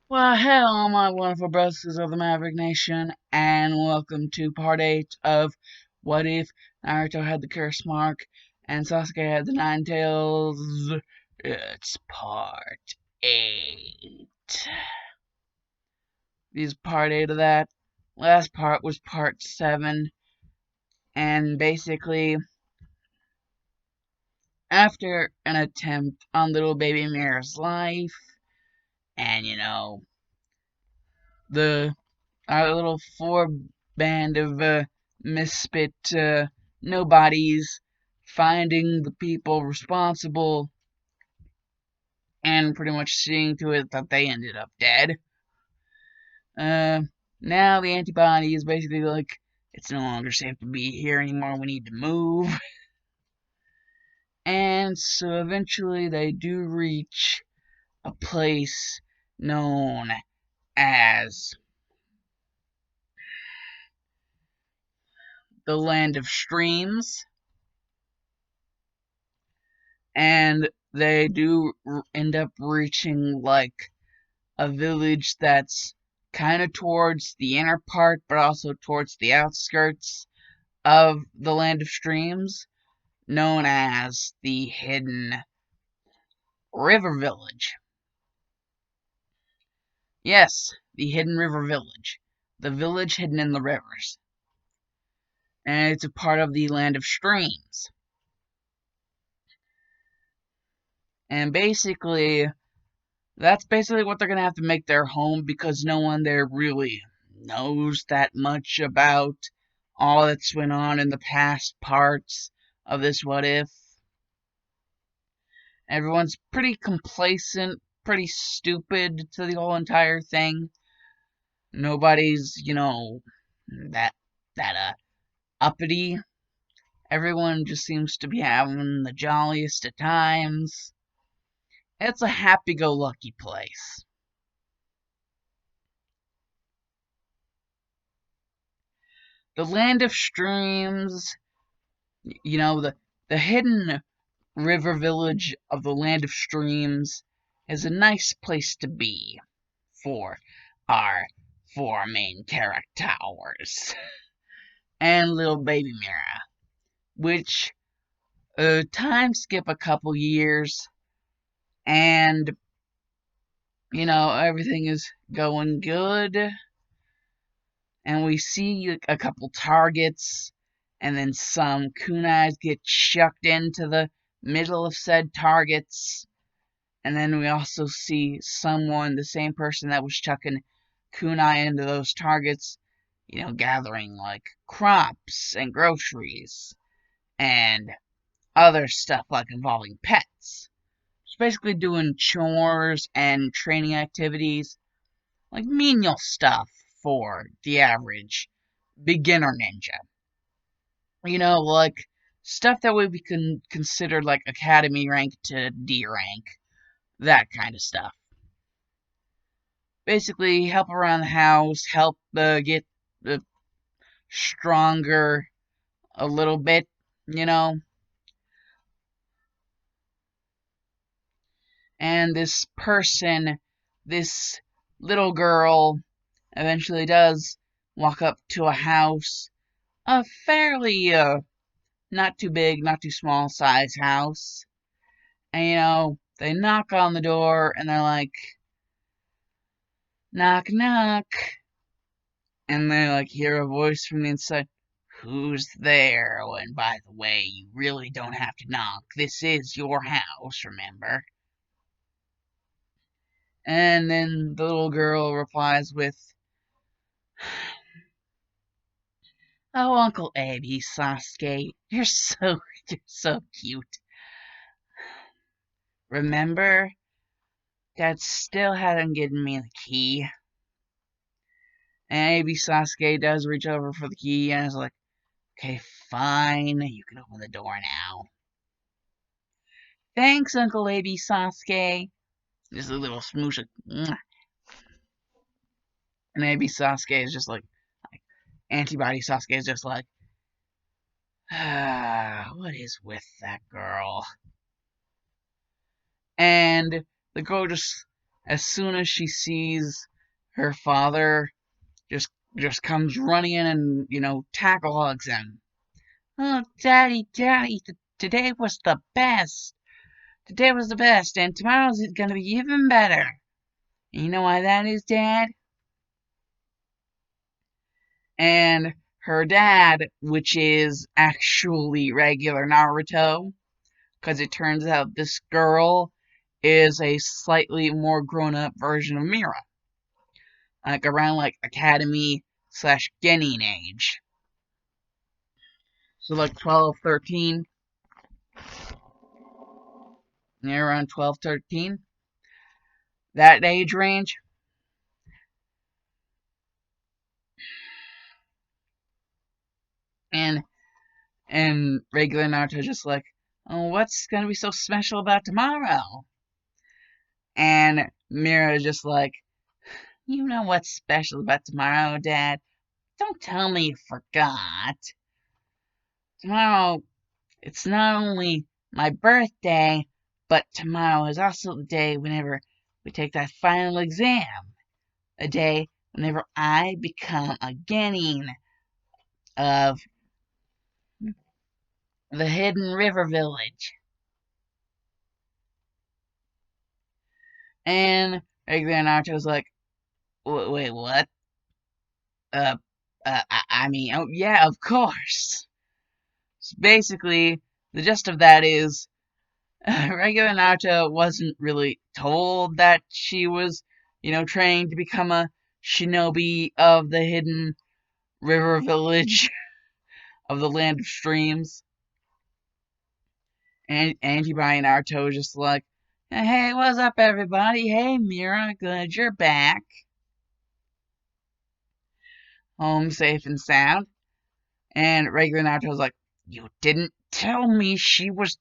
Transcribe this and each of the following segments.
Well, hello, my wonderful brothers of the Maverick Nation, and welcome to part 8 of What If Naruto had the curse mark and Sasuke had the nine tails. It's part 8. This is part 8 of that. Last part was part 7, and basically, after an attempt on little baby Mira's life, and the our little four band of misfit nobodies finding the people responsible and pretty much seeing to it that they ended up dead. Uh, Now the antibody is basically like, it's no longer safe to be here anymore, we need to move. And so eventually they do reach a place known as the Land of Streams, and they do end up reaching like a village that's kind of towards the inner part but also towards the outskirts of the Land of Streams, known as the Hidden River Village. Yes, the Hidden River Village, the village hidden in the rivers, and it's a part of the Land of Streams. And that's basically what they're gonna have to make their home, because no one there really knows that much about all that's went on in the past parts of this What If. Everyone's pretty complacent, pretty stupid to the whole entire thing. Nobody's, that uppity. Everyone just seems to be having the jolliest of times. It's a happy-go-lucky place. The Land of Streams, the hidden river village of the Land of Streams is a nice place to be for our four main characters and little baby Mira, which time skip a couple years, and everything is going good, and we see a couple targets, and then some kunais get chucked into the middle of said targets. And then we also see someone, the same person that was chucking kunai into those targets, gathering like crops and groceries and other stuff like involving pets. It's basically doing chores and training activities, like menial stuff for the average beginner ninja. Like stuff that would be considered like academy rank to D rank, that kind of stuff. Basically, help around the house, help get stronger a little bit, you know. And this little girl, eventually does walk up to a house, a fairly not too big, not too small size house. And they knock on the door and they're like, knock knock. And they like hear a voice from the inside. Who's there? Oh, and by the way, you really don't have to knock. This is your house, remember? And then the little girl replies with, "Oh, Uncle Eddie, Sasuke, you're so cute. Remember? Dad still hasn't given me the key." And maybe Sasuke does reach over for the key and is like, "Okay, fine, you can open the door now." "Thanks, Uncle Eddie, Sasuke." Just a little smoosh. And maybe Sasuke is just like antibody Sasuke is just like, what is with that girl? And the girl just as soon as she sees her father, just comes running in and tackle hugs him. Oh, Daddy, today was the best. Today was the best, and tomorrow's gonna be even better. And you know why that is, Dad? And her dad, which is actually regular Naruto, because it turns out this girl is a slightly more grown-up version of Mira, like around like academy / genin age. So like 12, 13, yeah, around 12, 13, that age range. And regular Naruto just like, oh, what's gonna be so special about tomorrow? And Mira just like, you know what's special about tomorrow, Dad? Don't tell me you forgot. Tomorrow, it's not only my birthday, but tomorrow is also the day whenever we take that final exam. A day whenever I become a genin of the Hidden River Village. And regular Naruto's like, wait, what? Uh, I mean, oh, yeah, of course. So basically, the gist of that is regular Naruto wasn't really told that she was, trained to become a shinobi of the Hidden River Village of the Land of Streams. And Antibody Naruto was just like, hey, what's up, everybody? Hey, Mira, good you're back. Home safe and sound. And regular Naruto was like, you didn't tell me she was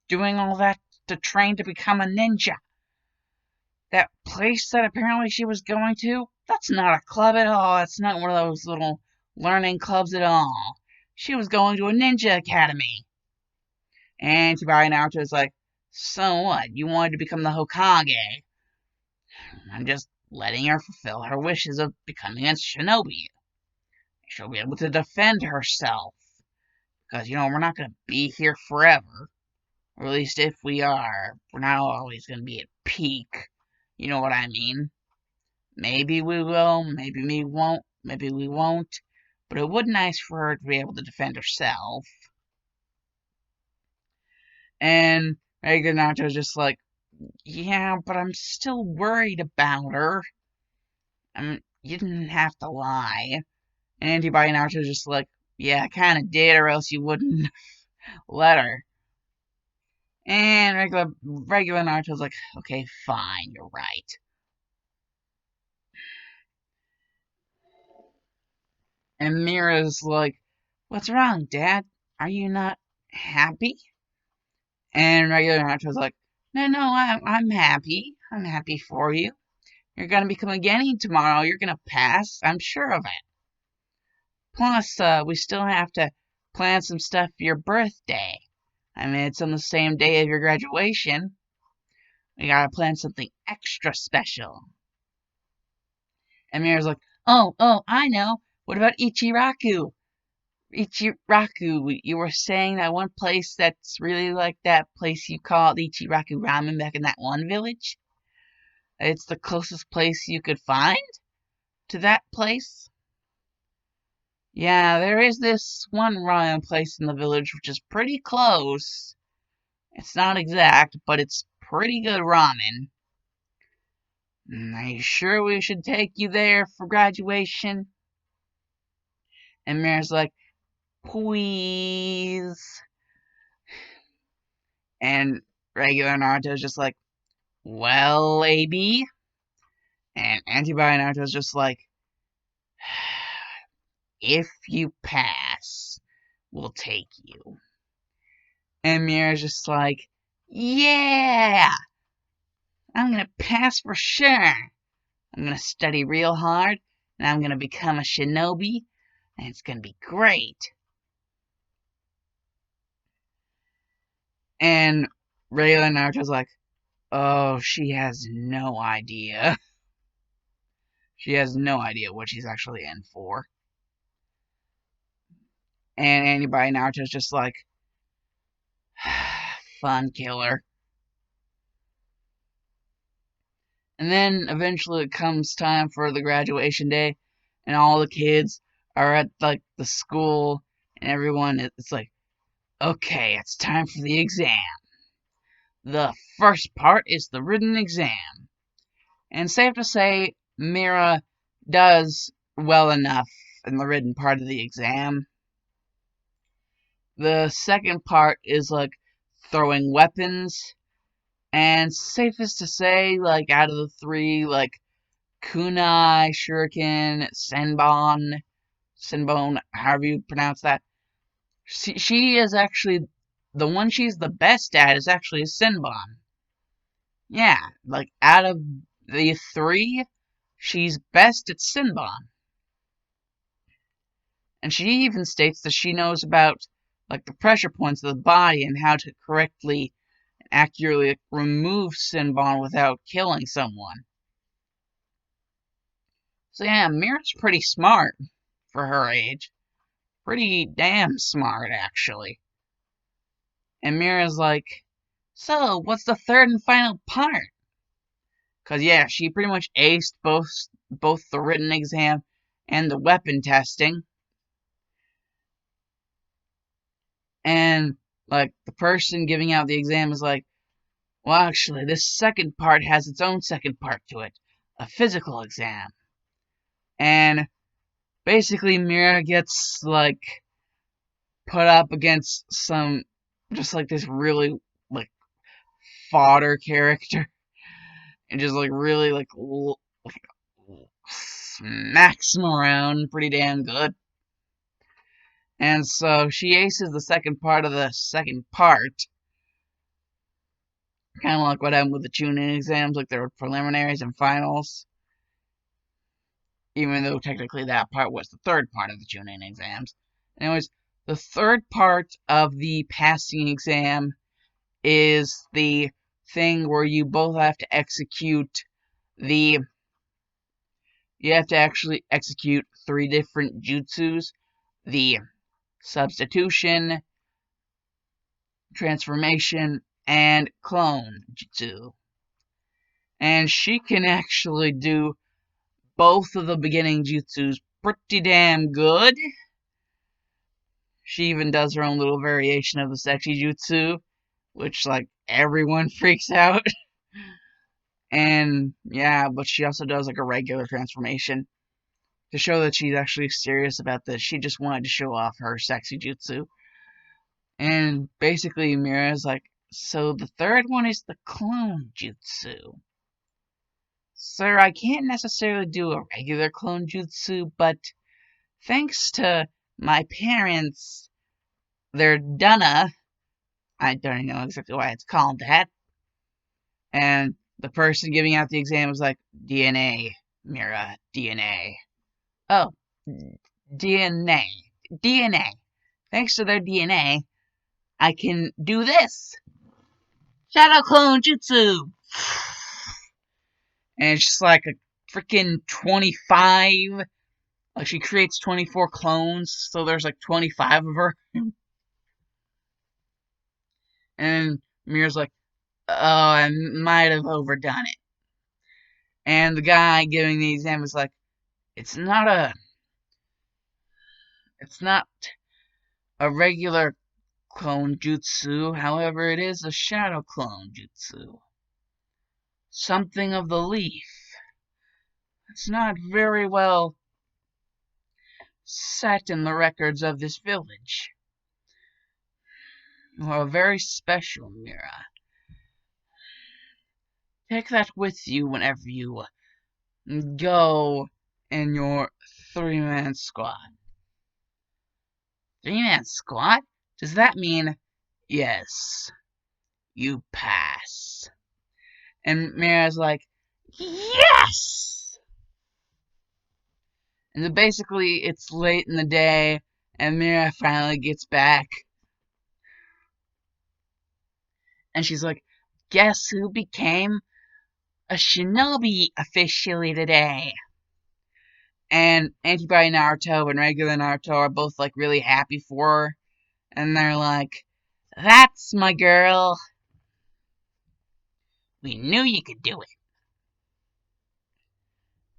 doing all that to train to become a ninja. That place that apparently she was going to, that's not a club at all. That's not one of those little learning clubs at all. She was going to a ninja academy. And Tibari Naruto is like, so what? You wanted to become the Hokage. I'm just letting her fulfill her wishes of becoming a shinobi. She'll be able to defend herself. Because, we're not going to be here forever. Or at least if we are, we're not always going to be at peak. You know what I mean? Maybe we will, maybe we won't, maybe we won't. But it would be nice for her to be able to defend herself. And regular Naruto's just like, yeah, but I'm still worried about her. I mean, you didn't have to lie. And Antibody Naruto's just like, yeah, I kinda did, or else you wouldn't let her. And regular Naruto's like, okay, fine, you're right. And Mira's like, what's wrong, Dad? Are you not happy? And regular Naruto's like, no, I'm happy. I'm happy for you. You're gonna become a Genin tomorrow. You're gonna pass. I'm sure of it. Plus, we still have to plan some stuff for your birthday. I mean, it's on the same day of your graduation. We gotta plan something extra special. And Mira's like, oh, I know. What about Ichiraku? Ichiraku, you were saying that one place that's really like that place you called Ichiraku Ramen back in that one village? It's the closest place you could find to that place? Yeah, there is this one ramen place in the village which is pretty close. It's not exact, but it's pretty good ramen. Are you sure we should take you there for graduation? And Mira's like, please. And regular Naruto's just like, well, AB. And Antibody Naruto's just like, if you pass, we'll take you. And Mira's just like, yeah, I'm gonna pass for sure. I'm gonna study real hard, and I'm gonna become a shinobi, and it's gonna be great. And regular Naruto's like, Oh, she has no idea. She has no idea what she's actually in for. And anybody Naruto's just like, fun killer. And then eventually it comes time for the graduation day, and all the kids are at like the school, and everyone it's like, okay, it's time for the exam. The first part is the written exam. And safe to say, Mira does well enough in the written part of the exam. The second part is like throwing weapons, and safest to say, like out of the three, like kunai, shuriken, senbon, however you pronounce that, she is actually the one she's the best at is actually senbon. Yeah, like out of the three, she's best at senbon. And she even states that she knows about like the pressure points of the body and how to correctly and accurately remove senbon without killing someone. So yeah, Mira's pretty smart for her age. Pretty damn smart, actually. And Mira's like, so, what's the third and final part? Because, yeah, she pretty much aced both the written exam and the weapon testing. And, like, the person giving out the exam is like, well, actually, this second part has its own second part to it. A physical exam. And, basically, Mira gets, like, put up against some, just, like, this really, like, fodder character. And just, like, really, like smacks him around pretty damn good. And so she aces the second part of the second part. Kind of like what happened with the Chunin exams, like there were preliminaries and finals. Even though technically that part was the third part of the Chunin exams. Anyways, the third part of the passing exam is the thing where you both have to execute the you have to actually execute 3 different jutsus. The substitution, transformation, and clone jutsu. And she can actually do both of the beginning jutsus pretty damn good. She even does her own little variation of the sexy jutsu, which, like, everyone freaks out. And, yeah, but she also does, like, a regular transformation to show that she's actually serious about this. She just wanted to show off her sexy jutsu. And basically, Mira's like, so the third one is the clone jutsu. Sir, I can't necessarily do a regular clone jutsu, but thanks to my parents, their Dunna, I don't know exactly why it's called that, and the person giving out the exam was like, DNA, Mira, DNA. Oh, DNA. DNA. Thanks to their DNA, I can do this. Shadow Clone Jutsu! And it's just like a freaking 25. Like, she creates 24 clones, so there's like 25 of her. And Mira's like, oh, I might have overdone it. And the guy giving the exam is like, it's not a regular clone jutsu, however, it is a shadow clone jutsu. Something of the leaf. It's not very well set in the records of this village. You are very special, Mira. Take that with you whenever you go in your 3-man squad. 3-man squad? Does that mean, yes, you pass? And Mira's like, yes! And then basically, it's late in the day, and Mira finally gets back. And she's like, guess who became a shinobi officially today? And Antibody Naruto and regular Naruto are both like really happy for her. And they're like, that's my girl. We knew you could do it.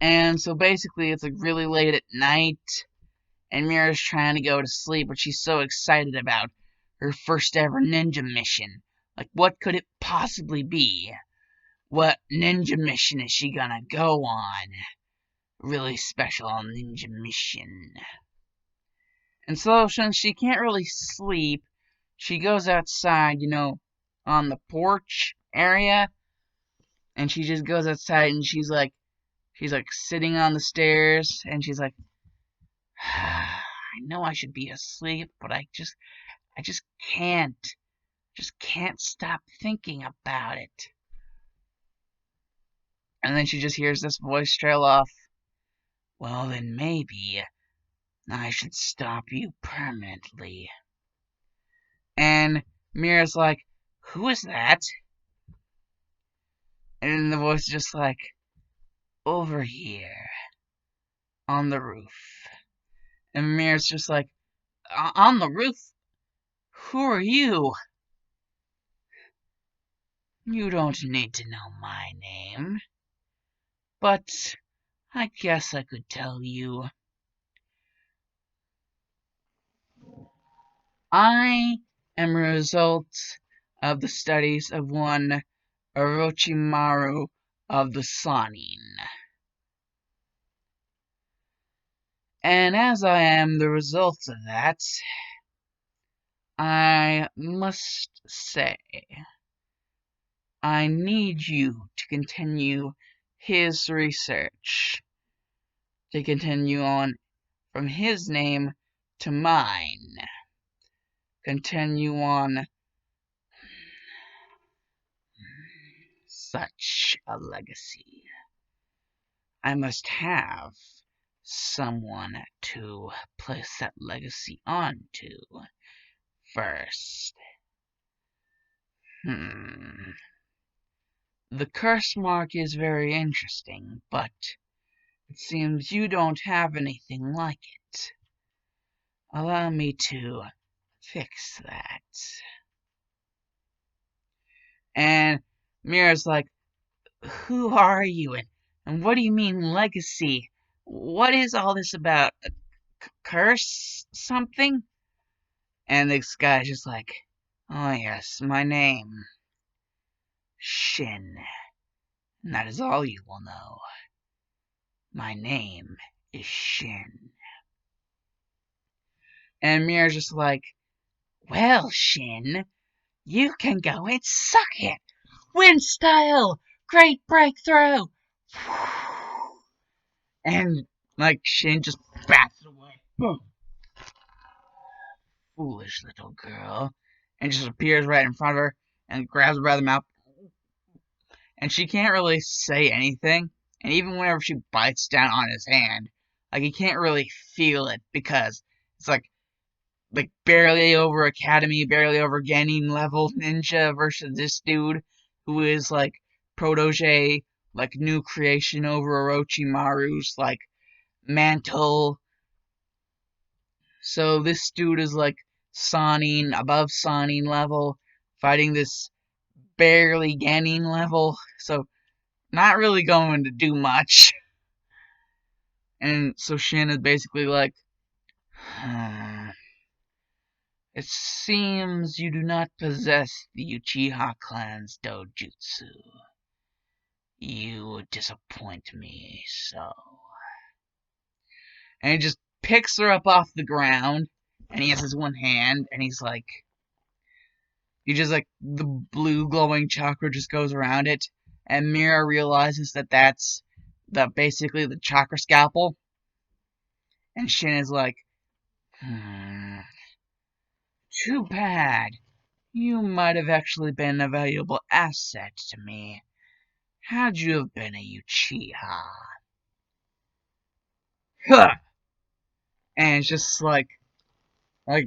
And so basically, it's like really late at night, and Mira's trying to go to sleep, but she's so excited about her first ever ninja mission. Like, what could it possibly be? What ninja mission is she gonna go on? Really special ninja mission. And so, since she can't really sleep, she goes outside, on the porch area, and she just goes outside and she's like sitting on the stairs, and she's like, I know I should be asleep, but I just can't stop thinking about it. And then she just hears this voice trail off. Well, then maybe I should stop you permanently. And Mira's like, who is that? And the voice is just like, over here, on the roof. And Mira's just like, on the roof? Who are you? You don't need to know my name. But I guess I could tell you. I am a result of the studies of one Orochimaru of the Sanin. And as I am the result of that, I must say, I need you to continue his research, to continue on from his name to mine, continue on such a legacy. I must have someone to place that legacy onto first. The curse mark is very interesting, but it seems you don't have anything like it. Allow me to fix that. And Mira's like, who are you, and what do you mean legacy? What is all this about? A curse something? And this guy's just like, oh yes, my name, Shin. And that is all you will know. My name is Shin. And Mira's just like, well, Shin, you can go and suck it. Wind style, great breakthrough. And like Shin just bats away. Boom. Foolish little girl. And just appears right in front of her and grabs her by the mouth. And she can't really say anything. And even whenever she bites down on his hand, like he can't really feel it because it's like barely over Academy, barely over Genin level ninja versus this dude who is like protege, like new creation over Orochimaru's like mantle. So this dude is like Sanin, above Sanin level, fighting this barely Genin level. So not really going to do much. And so Shin is basically like, it seems you do not possess the Uchiha clan's dojutsu. You disappoint me so. And he just picks her up off the ground, and he has his one hand, and he just like, the blue glowing chakra just goes around it, and Mira realizes that that's basically the chakra scalpel. And Shin is like, too bad. You might have actually been a valuable asset to me, had you have been a Uchiha. Huh. And it's just like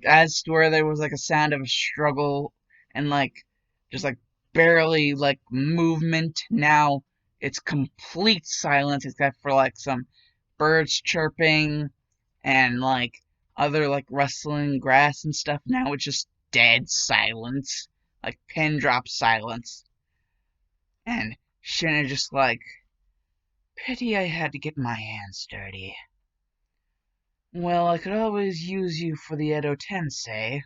as to where there was like a sound of a struggle, and like just like barely like movement. Now it's complete silence except for like some birds chirping and like other like rustling grass and stuff. Now it's just dead silence, like pin drop silence. And Shinna just like, pity I had to get my hands dirty. Well, I could always use you for the Edo Tensei.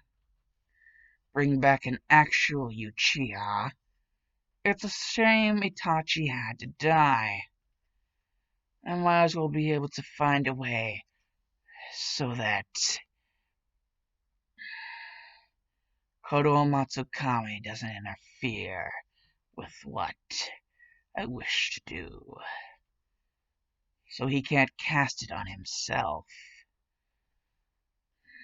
Bring back an actual Uchiha. It's a shame Itachi had to die. I might as well be able to find a way so that Kodo Matsukami doesn't interfere with what I wish to do. So he can't cast it on himself.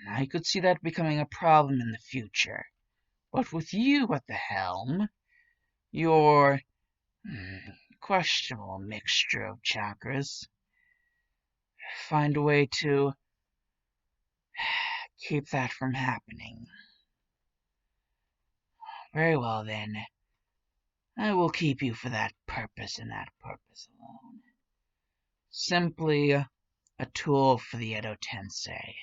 I could see that becoming a problem in the future. But with you at the helm, your questionable mixture of chakras, find a way to keep that from happening. Very well then. I will keep you for that purpose and that purpose alone. Simply a tool for the Edo Tensei.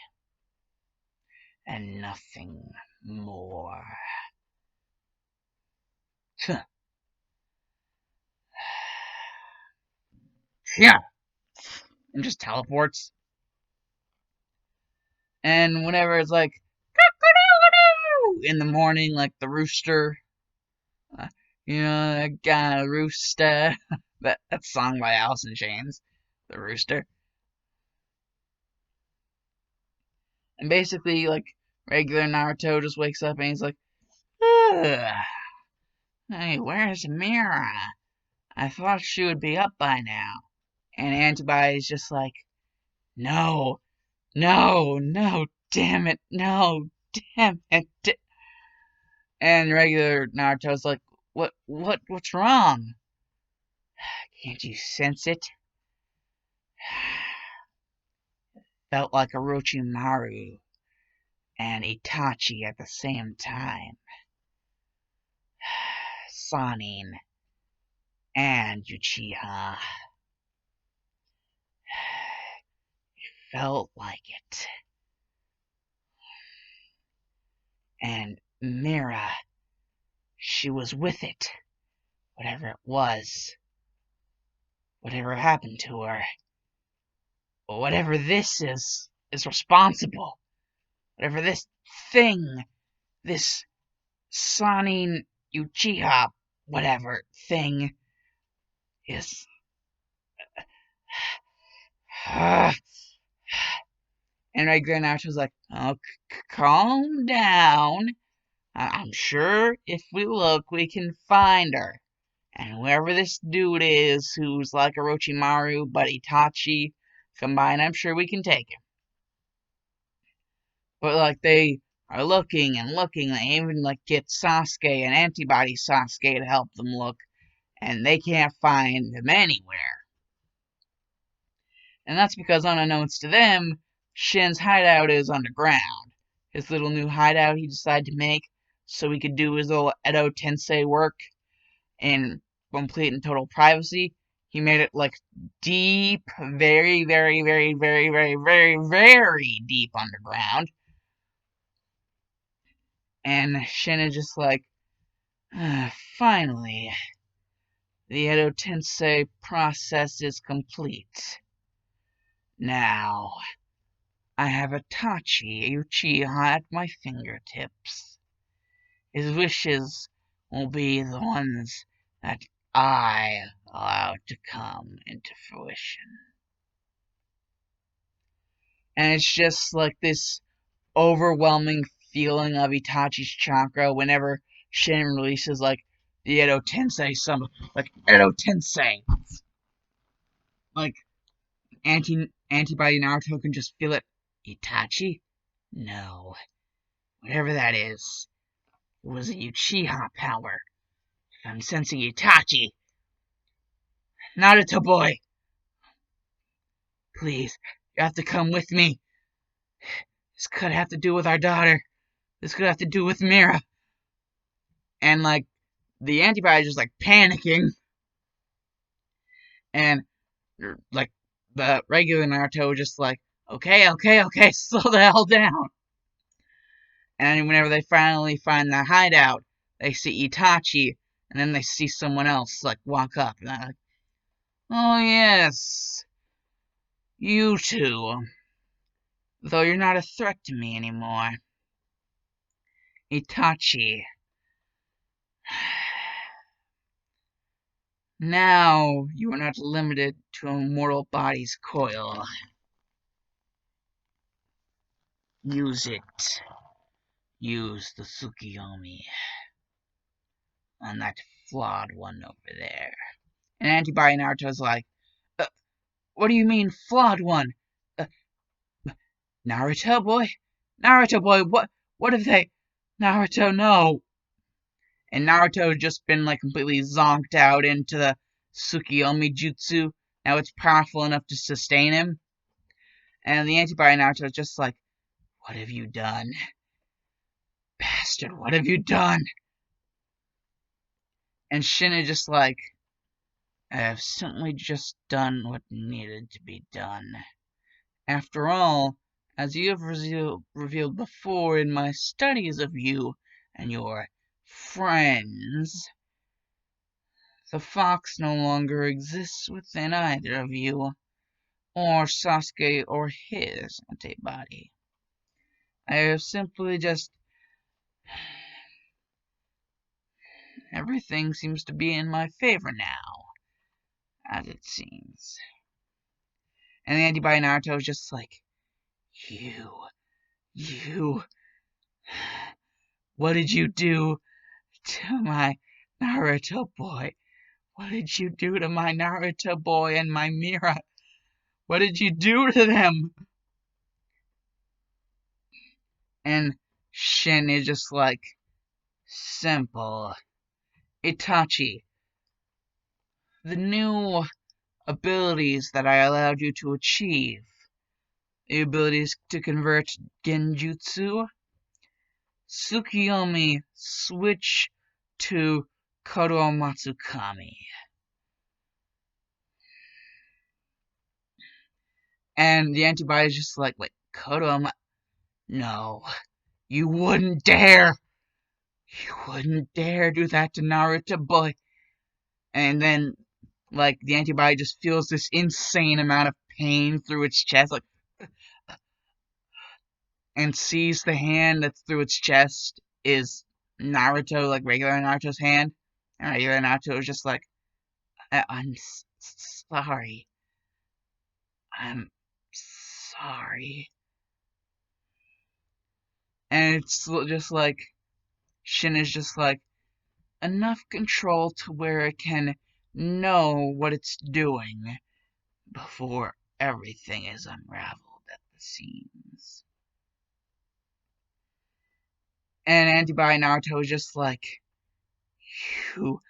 And nothing more. Yeah. And just teleports. And whenever it's like, in the morning, like the rooster, uh, gotta rooster. That's sung by Alice in Chains, the rooster. And basically, like, regular Naruto just wakes up and he's like, ugh. Hey, where's Mira? I thought she would be up by now. And Antibody's just like, no, no, no, damn it, no, damn it. And regular Naruto's like, what's wrong? Can't you sense it? Felt like Orochimaru and Itachi at the same time. Sanin and Uchiha. Felt like it. And Mira, she was with it. Whatever it was. Whatever happened to her. Whatever this is responsible. Whatever this thing, this Sanin Uchiha, whatever thing is. And regular Naruto's like, oh, calm down. I'm sure if we look, we can find her. And whoever this dude is, who's like Orochimaru but Itachi combined, I'm sure we can take him. But like they are looking and looking, they even like get Sasuke and Antibody Sasuke to help them look, and they can't find him anywhere. And that's because unbeknownst to them, Shin's hideout is underground. His little new hideout he decided to make so he could do his little Edo Tensei work in complete and total privacy. He made it like deep, very, very, very, very, very, very, very deep underground. And Shin is just like, finally, the Edo Tensei process is complete. Now, I have Itachi Uchiha at my fingertips. His wishes will be the ones that I allow to come into fruition. And it's just like this overwhelming feeling of Itachi's chakra whenever Shin releases like the Edo Tensei like Edo Tensei. Like antibody Naruto can just feel it. Itachi? No. Whatever that is, it was a Uchiha power. I'm sensing Itachi. Naruto boy! Please, you have to come with me. This could have to do with our daughter. This could have to do with Mira. And like the antibody is just like panicking, and like the regular Naruto just like, okay, slow the hell down. And whenever they finally find the hideout, they see Itachi, and then they see someone else like walk up, and they're like, oh yes, you two. Though you're not a threat to me anymore. Itachi. Now you are not limited to a mortal body's coil. Use it. Use the Tsukiyomi on that flawed one over there. And Antibody Naruto's like, what do you mean, flawed one? Uh, Naruto boy? Naruto boy, what have they... Naruto, no. And Naruto just been like completely zonked out into the Tsukiyomi Jutsu. Now it's powerful enough to sustain him. And the Antibody Naruto is just like, what have you done? Bastard, what have you done? And Shin is just like, I have simply just done what needed to be done. After all, as you have revealed before in my studies of you and your friends, the fox no longer exists within either of you, or Sasuke or his antibody. I have simply just... Everything seems to be in my favor now, as it seems. And the antibody Naruto is just like, you, what did you do to my Naruto boy? What did you do to my Naruto boy and my Mira? What did you do to them? And Shin is just like, simple. Itachi, the new abilities that I allowed you to achieve, the abilities to convert Genjutsu, Tsukiyomi switch to Kodo Matsukami. And the antibody is just like, wait, Kodo No, you wouldn't dare! You wouldn't dare do that to Naruto boy. And then, like, the antibody just feels this insane amount of pain through its chest, like, and sees the hand that's through its chest is Naruto, like regular Naruto's hand. And regular Naruto is just like, I'm sorry. I'm sorry. And it's just like, Shin is just like, enough control to where it can know what it's doing before everything is unraveled at the seams. And Antibody Naruto is just like, you,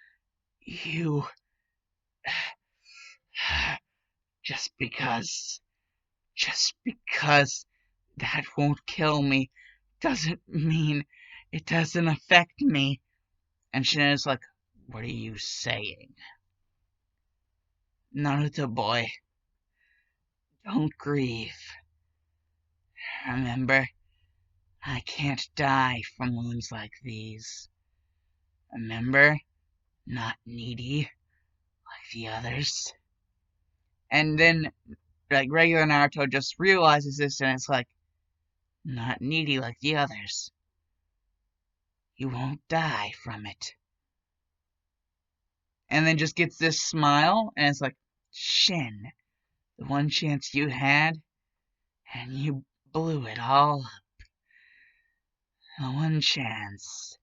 just because that won't kill me doesn't mean it doesn't affect me. And Shin is like, what are you saying? Naruto boy, don't grieve. Remember, I can't die from wounds like these. Remember, not needy like the others. And then, like, regular Naruto just realizes this and it's like, not needy like the others. You won't die from it. And then just gets this smile and it's like, Shin, the one chance you had, and you blew it all up. The one chance.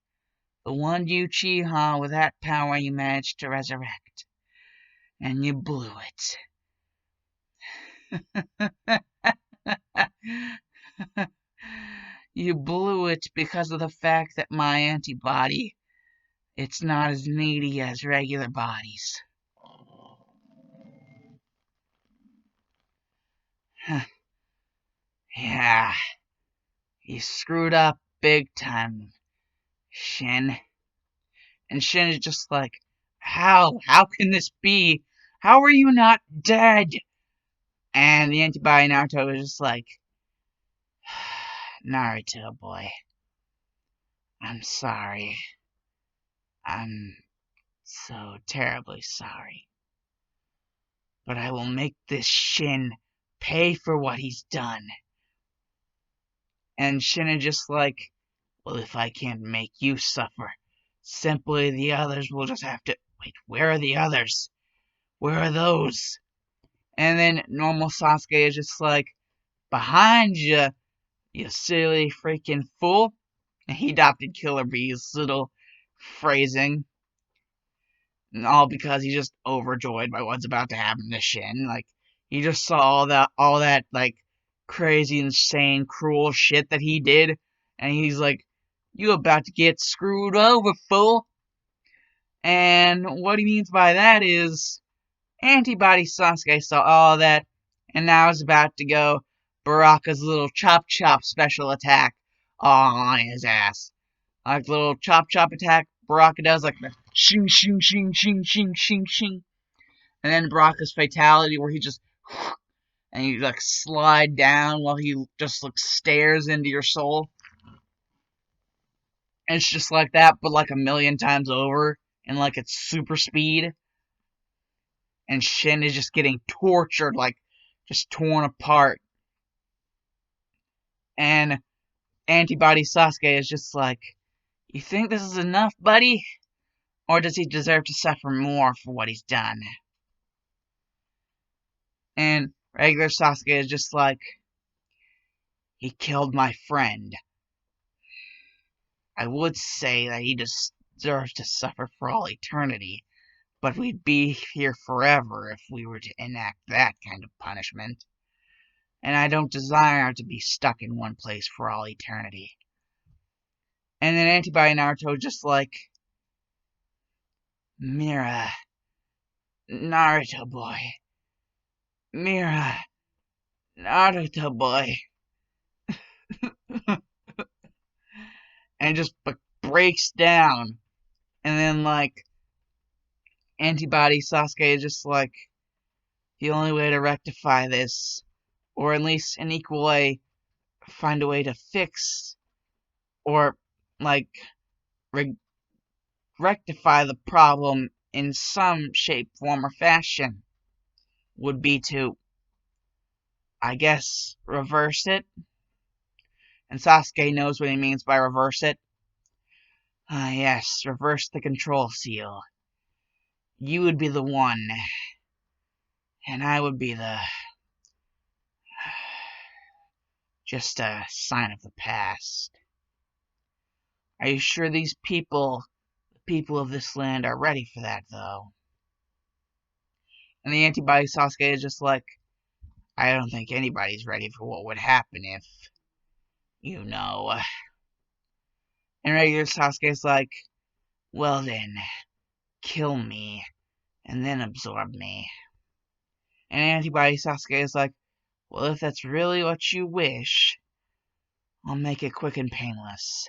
The one Uchiha with that power you managed to resurrect. And you blew it. You blew it because of the fact that my antibody, it's not as needy as regular bodies. Yeah, you screwed up big time, Shin. And Shin is just like, how? How can this be? How are you not dead? And the antibody Naruto is just like, Naruto boy, I'm sorry. I'm so terribly sorry. But I will make this Shin pay for what he's done. And Shin is just like, well, if I can't make you suffer, simply the others will just have to. Wait, where are the others? Where are those? And then normal Sasuke is just like, behind you, you silly freaking fool. And he adopted Killer Bee's little phrasing. All because he's just overjoyed by what's about to happen to Shin. Like, he just saw all that, like, crazy, insane, cruel shit that he did. And he's like, you about to get screwed over, fool. And what he means by that is, Antibody Sasuke saw all that, and now is about to go Baraka's little chop chop special attack on his ass. Like the little chop chop attack Baraka does, like the shing shing shing shing shing shing shing. And then Baraka's fatality where he just and you like slide down while he just like stares into your soul. And it's just like that, but like a million times over, and like it's super speed. And Shin is just getting tortured, like just torn apart. And Antibody Sasuke is just like, you think this is enough, buddy? Or does he deserve to suffer more for what he's done? And regular Sasuke is just like, he killed my friend. I would say that he deserves to suffer for all eternity, but we'd be here forever if we were to enact that kind of punishment. And I don't desire to be stuck in one place for all eternity. And then Antibody Naruto just like, Mira, Naruto boy, Mira, Naruto boy. And just breaks down. And then, like, Antibody Sasuke is just like, the only way to rectify this, or at least an equal way, find a way to fix, or, like, rectify the problem in some shape, form, or fashion, would be to, I guess, reverse it. And Sasuke knows what he means by reverse it. Ah, yes, reverse the control seal. You would be the one, and I would be the just a sign of the past. Are you sure these people, the people of this land, are ready for that, though? And the antibody Sasuke is just like, I don't think anybody's ready for what would happen if, you know. And regular Sasuke is like, well then, kill me, and then absorb me. And antibody Sasuke is like, well, if that's really what you wish, I'll make it quick and painless.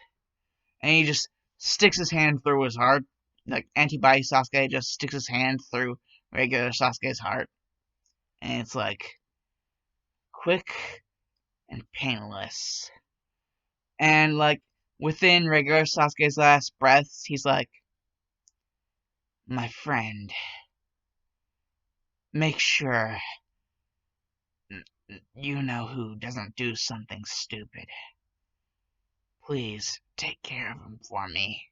And he just sticks his hand through his heart. Like, antibody Sasuke just sticks his hand through regular Sasuke's heart. And it's like, quick and painless. And, like, within regular Sasuke's last breaths, he's like, my friend, make sure you know who doesn't do something stupid. Please take care of him for me.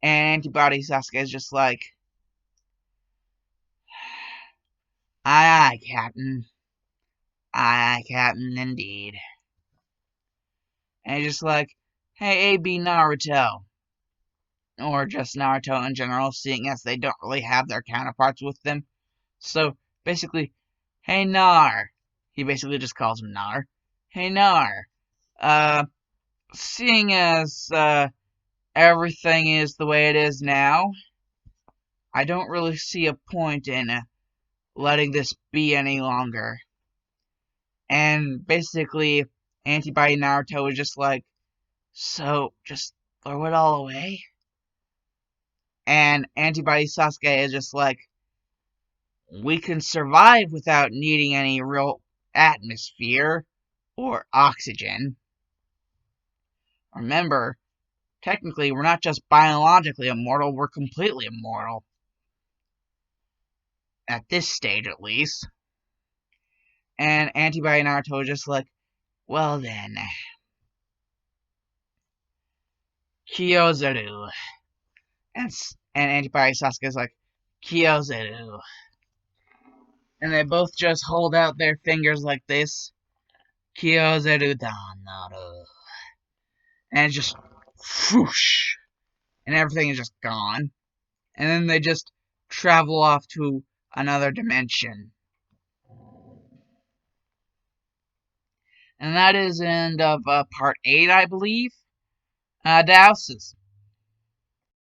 And antibody Sasuke is just like, aye, aye, Captain. Aye, aye, Captain, indeed. And he's just like, hey, AB Naruto. Or just Naruto in general, seeing as they don't really have their counterparts with them. So, basically, hey, Nar. He basically just calls him Nar. Hey, Nar. Seeing as, everything is the way it is now, I don't really see a point in letting this be any longer. And basically, Antibody Naruto was just like, so, just throw it all away? And Antibody Sasuke is just like, we can survive without needing any real atmosphere or oxygen. Remember, technically, we're not just biologically immortal, we're completely immortal. At this stage, at least. And Antibody Naruto is just like, well then, Kyozaru. And Antibody Sasuke is like, Kyozaru. And they both just hold out their fingers like this. Kyozaru Danaru. And it's just whoosh. And everything is just gone. And then they just travel off to another dimension. And that is the end of part 8, I believe. Deuces.